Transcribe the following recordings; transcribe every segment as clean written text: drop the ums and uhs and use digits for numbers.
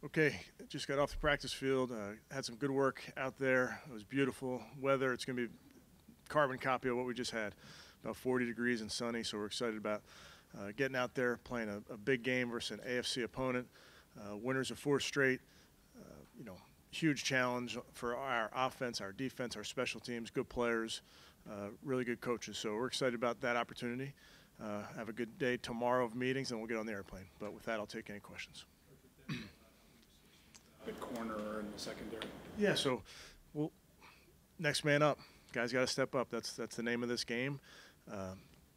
Okay, just got off the practice field. Had some good work out there. It was beautiful weather. It's going to be carbon copy of what we just had. About 40 degrees and sunny, so we're excited about getting out there, playing a big game versus an AFC opponent. Winners of 4 straight. Huge challenge for our offense, our defense, our special teams, good players, really good coaches. So we're excited about that opportunity. Have a good day tomorrow of meetings, and we'll get on the airplane. But with that, I'll take any questions. Good corner in the secondary. Yeah, so next man up. Guys got to step up. That's the name of this game.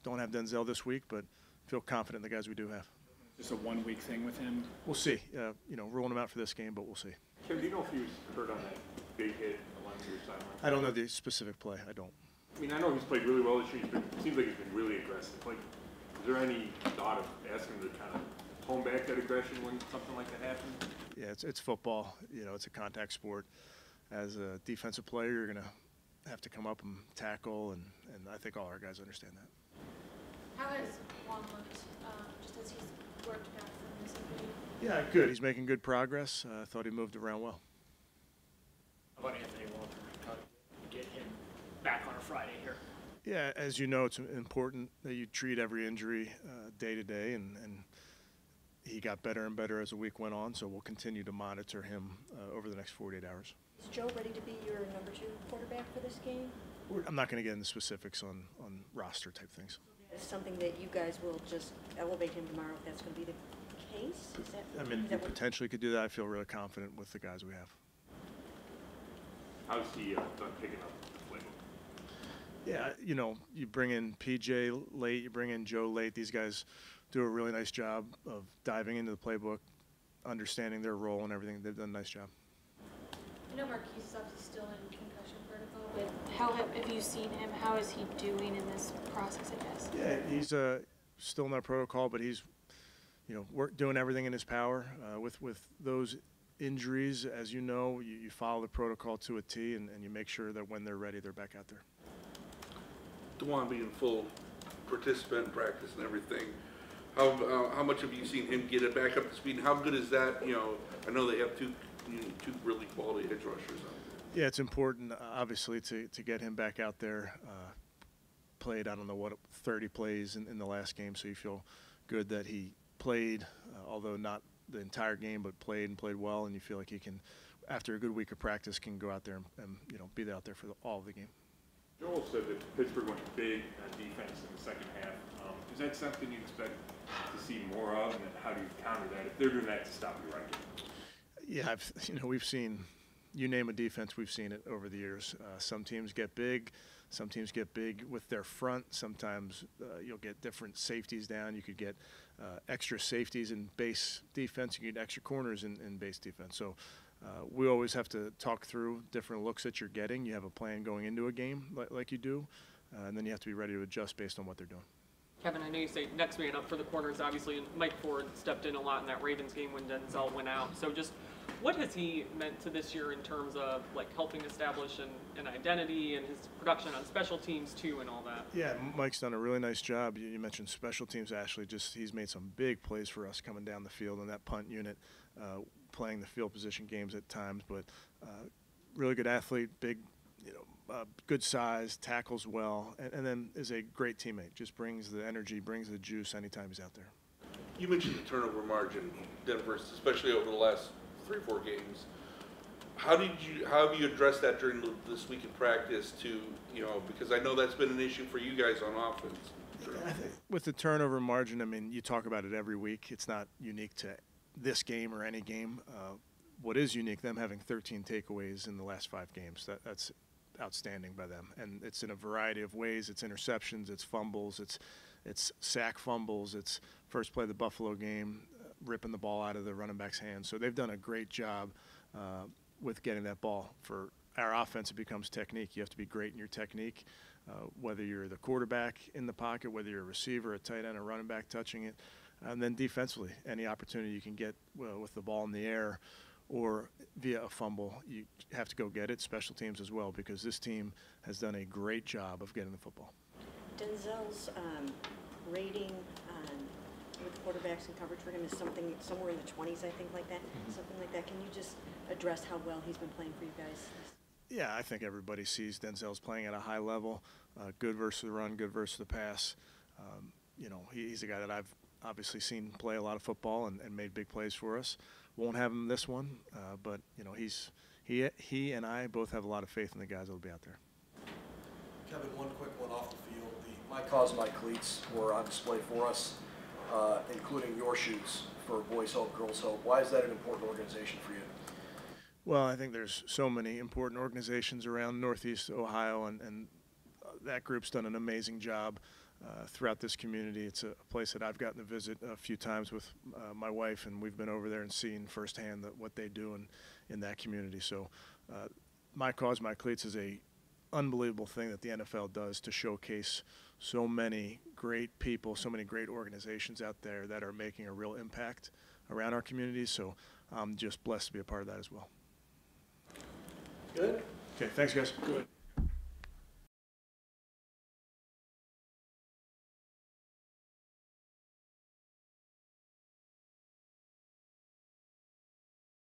Don't have Denzel this week, but feel confident in the guys we do have. Just a 1 week thing with him? We'll see. Ruling him out for this game, but we'll see. Kim, do you know if he was hurt on that big hit along your sideline? I don't know the specific play. I don't. I mean, I know he's played really well this year. Seems like he's been really aggressive. Like, is there any thought of asking him to kind of tone back that aggression when something like that happens? Yeah, it's football. It's a contact sport. As a defensive player, you're going to have to come up and tackle, and I think all our guys understand that. How has Juan looked just as he's worked back from this injury? Yeah, good. He's making good progress. I thought he moved around well. How about Anthony Walker? How to get him back on a Friday here? Yeah, as you know, it's important that you treat every injury day to day, and he got better and better as the week went on, so we'll continue to monitor him over the next 48 hours. Is Joe ready to be your number 2 quarterback for this game? I'm not going to get into specifics on roster type things. Is something that you guys will just elevate him tomorrow if that's going to be the case? You potentially could do that. I feel really confident with the guys we have. How's he done picking up the playbook? Yeah, you bring in PJ late, you bring in Joe late. These guys do a really nice job of diving into the playbook, understanding their role and everything. They've done a nice job. I know Marquise is obviously still in concussion protocol, but how have you seen him? How is he doing in this process, I guess? Yeah, he's still in that protocol, but he's doing everything in his power. With those injuries, as you know, you follow the protocol to a T, and you make sure that when they're ready, they're back out there. DeJuan being full participant in practice and everything, how much have you seen him get it back up to speed? And how good is that? I know they have two really quality edge rushers on there. Yeah, it's important, obviously, to get him back out there. Played, 30 plays in the last game, so you feel good that he played, although not the entire game, but played well, and you feel like he can, after a good week of practice, can go out there and be out there for all of the game. Joel said that Pittsburgh went big on defense in the second half. Is that something you expect to see more of, and how do you counter that if they're doing that to stop you right now? Yeah, we've seen, you name a defense, we've seen it over the years. Some teams get big. Some teams get big with their front. Sometimes you'll get different safeties down. You could get extra safeties in base defense. You get extra corners in base defense. So we always have to talk through different looks that you're getting. You have a plan going into a game like you do, and then you have to be ready to adjust based on what they're doing. Kevin, I know you say next man up for the corners, obviously, and Mike Ford stepped in a lot in that Ravens game when Denzel went out. So just what has he meant to this year in terms of helping establish an identity and his production on special teams too and all that? Yeah, Mike's done a really nice job. You mentioned special teams, Ashley. He's made some big plays for us coming down the field in that punt unit, playing the field position games at times, but really good athlete, big, good size, tackles well, and then is a great teammate. Just brings the energy, brings the juice anytime he's out there. You mentioned the turnover margin, Denver, especially over the last 3 or 4 games. How have you addressed that during this week in practice because I know that's been an issue for you guys on offense. Sure. I think with the turnover margin, you talk about it every week. It's not unique to this game or any game. What is unique, them having 13 takeaways in the last 5 games. That's outstanding by them, and it's in a variety of ways. It's interceptions, it's fumbles, it's sack fumbles, it's first play of the Buffalo game, ripping the ball out of the running back's hands. So they've done a great job with getting that ball. For our offense, it becomes technique. You have to be great in your technique, whether you're the quarterback in the pocket, whether you're a receiver, a tight end, a running back touching it, and then defensively, any opportunity you can get with the ball in the air or via a fumble, you have to go get it. Special teams as well, because this team has done a great job of getting the football. Denzel's rating with quarterbacks and coverage for him is somewhere in the 20s, I think, like that. Something like that. that, can you just address how well he's been playing for you guys? Yeah, I think everybody sees Denzel's playing at a high level, good versus the run, good versus the pass. You know, he's a guy that I've obviously seen play a lot of football and made big plays for us. Won't have him this one, but you know, he and I both have a lot of faith in the guys that will be out there. Kevin, one quick one off the field. The My Cause, My Cleats were on display for us, including your shoes for Boys Hope, Girls Hope. Why is that an important organization for you? Well, I think there's so many important organizations around Northeast Ohio, and that group's done an amazing job throughout this community. It's a place that I've gotten to visit a few times with my wife, and we've been over there and seen firsthand what they do in that community. So My Cause, My Cleats is a unbelievable thing that the NFL does to showcase so many great people, so many great organizations out there that are making a real impact around our communities. So I'm just blessed to be a part of that as well. Good. Okay, thanks, guys. Good.